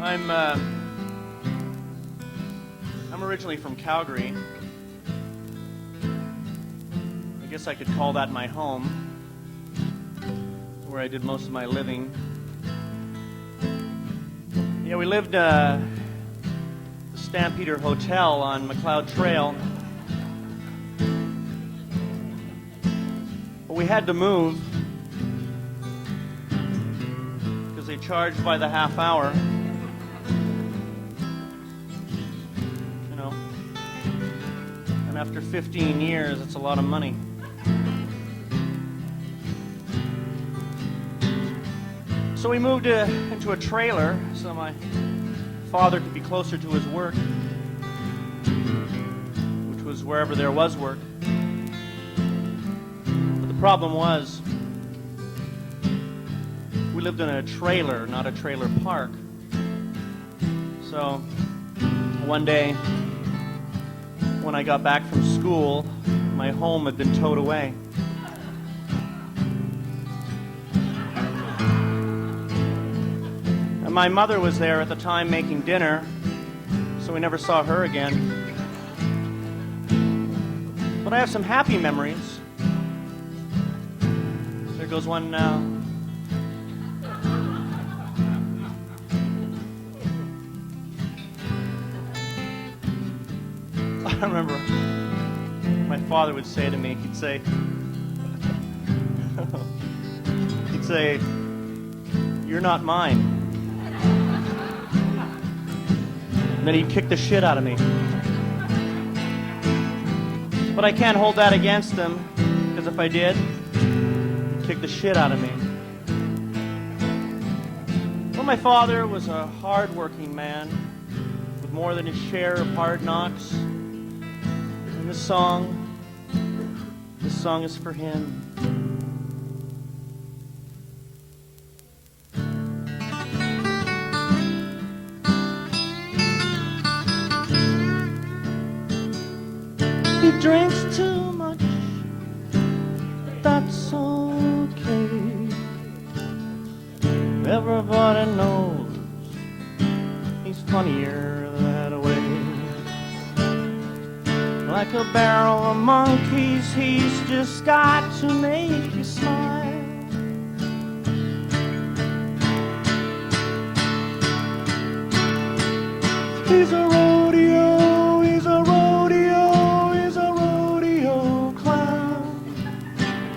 I'm originally from Calgary. I guess I could call that my home, where I did most of my living. Yeah, we lived the Stampeder Hotel on McLeod Trail. But we had to move because they charged by the half hour. You know. And after 15 years, it's a lot of money. So we moved into a trailer so my father could be closer to his work, which was wherever there was work. But the problem was, we lived in a trailer, not a trailer park. So one day, when I got back from school, my home had been towed away. And my mother was there at the time making dinner, so we never saw her again. But I have some happy memories. There goes one now. I remember my father would say to me, he'd say, "You're not mine." And then he'd kick the shit out of me. But I can't hold that against him, because if I did, he'd kick the shit out of me. Well, my father was a hard-working man with more than his share of hard knocks. And this song is for him. He drinks too much, but that's okay. Everybody knows he's funnier that way. Like a barrel of monkeys, he's just got to make you smile. He's a rodeo, he's a rodeo, he's a rodeo clown.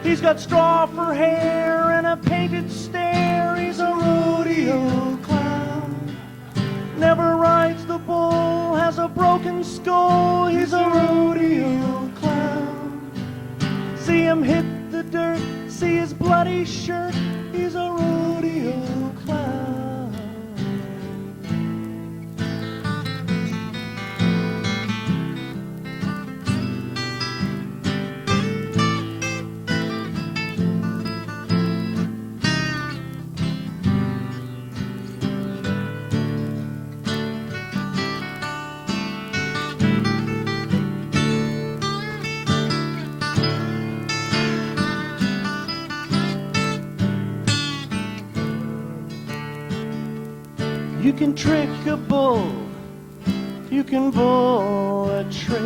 He's got straw for hair and a painted stare. He's a rodeo clown. Never rides the bull, has a broken skull. He's a rodeo clown. See him hit the dirt, see his bloody shirt. He's a rodeo clown. You can trick a bull, you can bull a trick.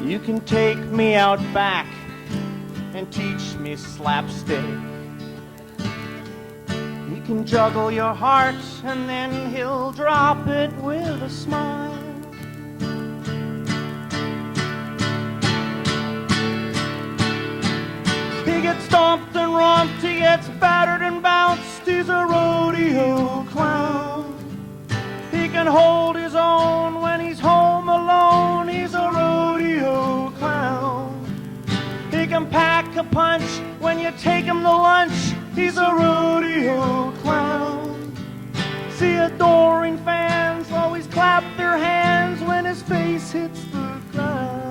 You can take me out back and teach me slapstick. You can juggle your heart and then he'll drop it with a smile. He gets stomped and romped, he gets battered and bounced. He's a rodeo clown. He can hold his own when he's home alone. He's a rodeo clown. He can pack a punch when you take him to lunch. He's a rodeo clown. See adoring fans always clap their hands when his face hits the ground.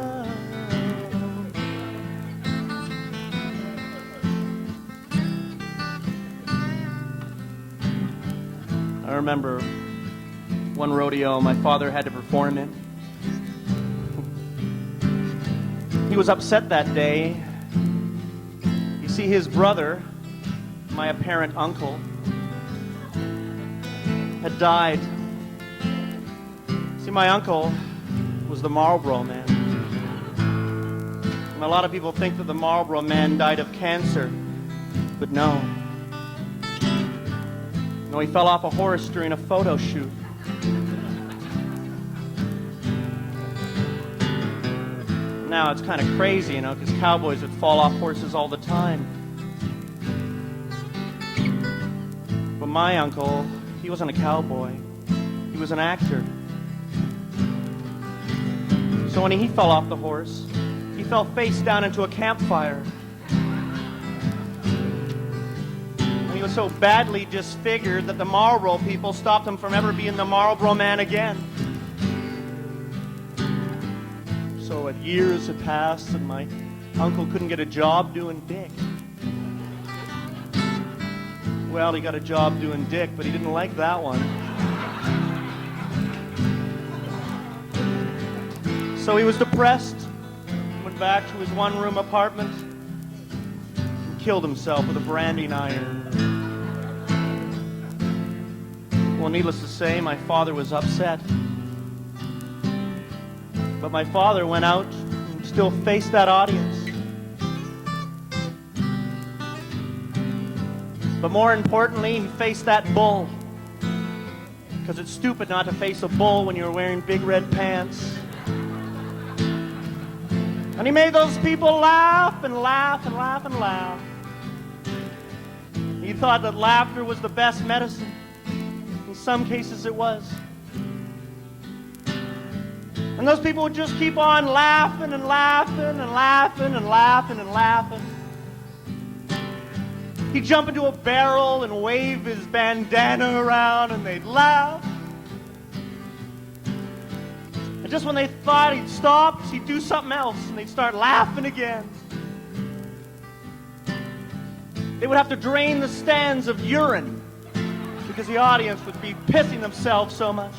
I remember one rodeo my father had to perform in. He was upset that day. You see, his brother, my apparent uncle, had died. See, my uncle was the Marlboro Man. And a lot of people think that the Marlboro Man died of cancer, but no. No, he fell off a horse during a photo shoot. Now it's kind of crazy, you know, because cowboys would fall off horses all the time. But my uncle, he wasn't a cowboy. He was an actor. So when he fell off the horse, he fell face down into a campfire. And he was so badly disfigured that the Marlboro people stopped him from ever being the Marlboro Man again. So years had passed and my uncle couldn't get a job doing dick. Well, he got a job doing dick, but he didn't like that one. So he was depressed, went back to his one-room apartment, and killed himself with a branding iron. Well, needless to say, my father was upset. But my father went out and still faced that audience. But more importantly, he faced that bull. Because it's stupid not to face a bull when you're wearing big red pants. And he made those people laugh and laugh and laugh and laugh. He thought that laughter was the best medicine. In some cases it was. And those people would just keep on laughing and laughing and laughing and laughing and laughing. He'd jump into a barrel and wave his bandana around and they'd laugh. And just when they thought he'd stopped, he'd do something else and they'd start laughing again. They would have to drain the stands of urine because the audience would be pissing themselves so much.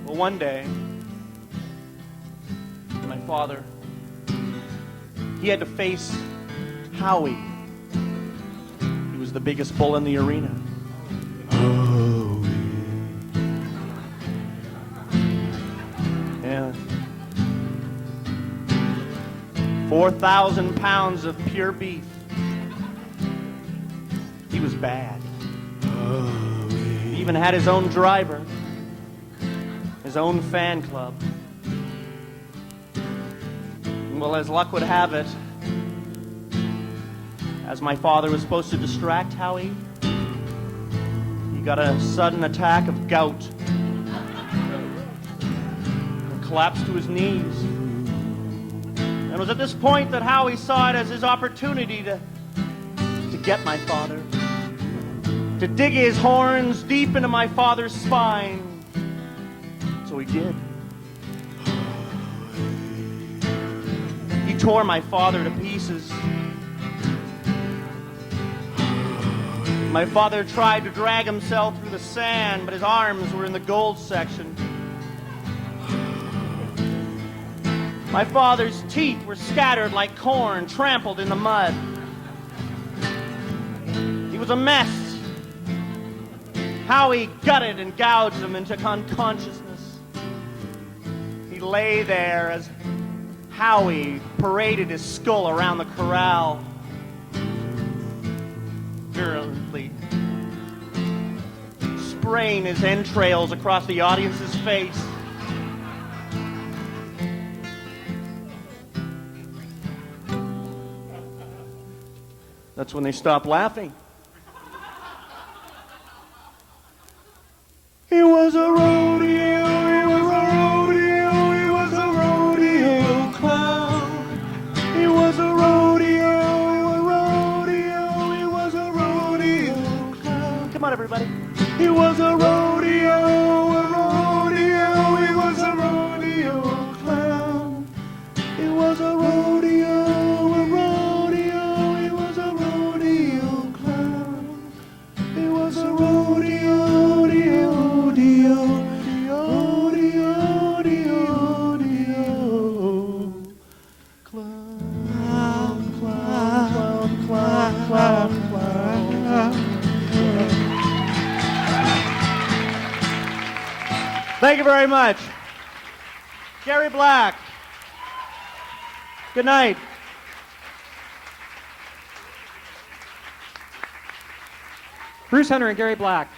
Well, one day, my father, he had to face Howie. He was the biggest bull in the arena. Howie. Yeah. 4,000 pounds of pure beef. He was bad. He even had his own driver. His own fan club. Well, as luck would have it, as my father was supposed to distract Howie, he got a sudden attack of gout and collapsed to his knees. And it was at this point that Howie saw it as his opportunity to get my father, to dig his horns deep into my father's spine. So he did. He tore my father to pieces. My father tried to drag himself through the sand, but his arms were in the gold section. My father's teeth were scattered like corn trampled in the mud. He was a mess. Howie gutted and gouged him into unconsciousness. He lay there as Howie paraded his skull around the corral, virulently spraying his entrails across the audience's face. That's when they stopped laughing. He was a rodeo, he was a rodeo, he was a rodeo clown. He was a rodeo, he was a rodeo clown. Come on, everybody. He was a rodeo, he was a rodeo clown. He was a rodeo, he was a rodeo clown. He was a rodeo, rodeo. Thank you very much. Gare Black. Good night. Bruce Hunter and Gare Black.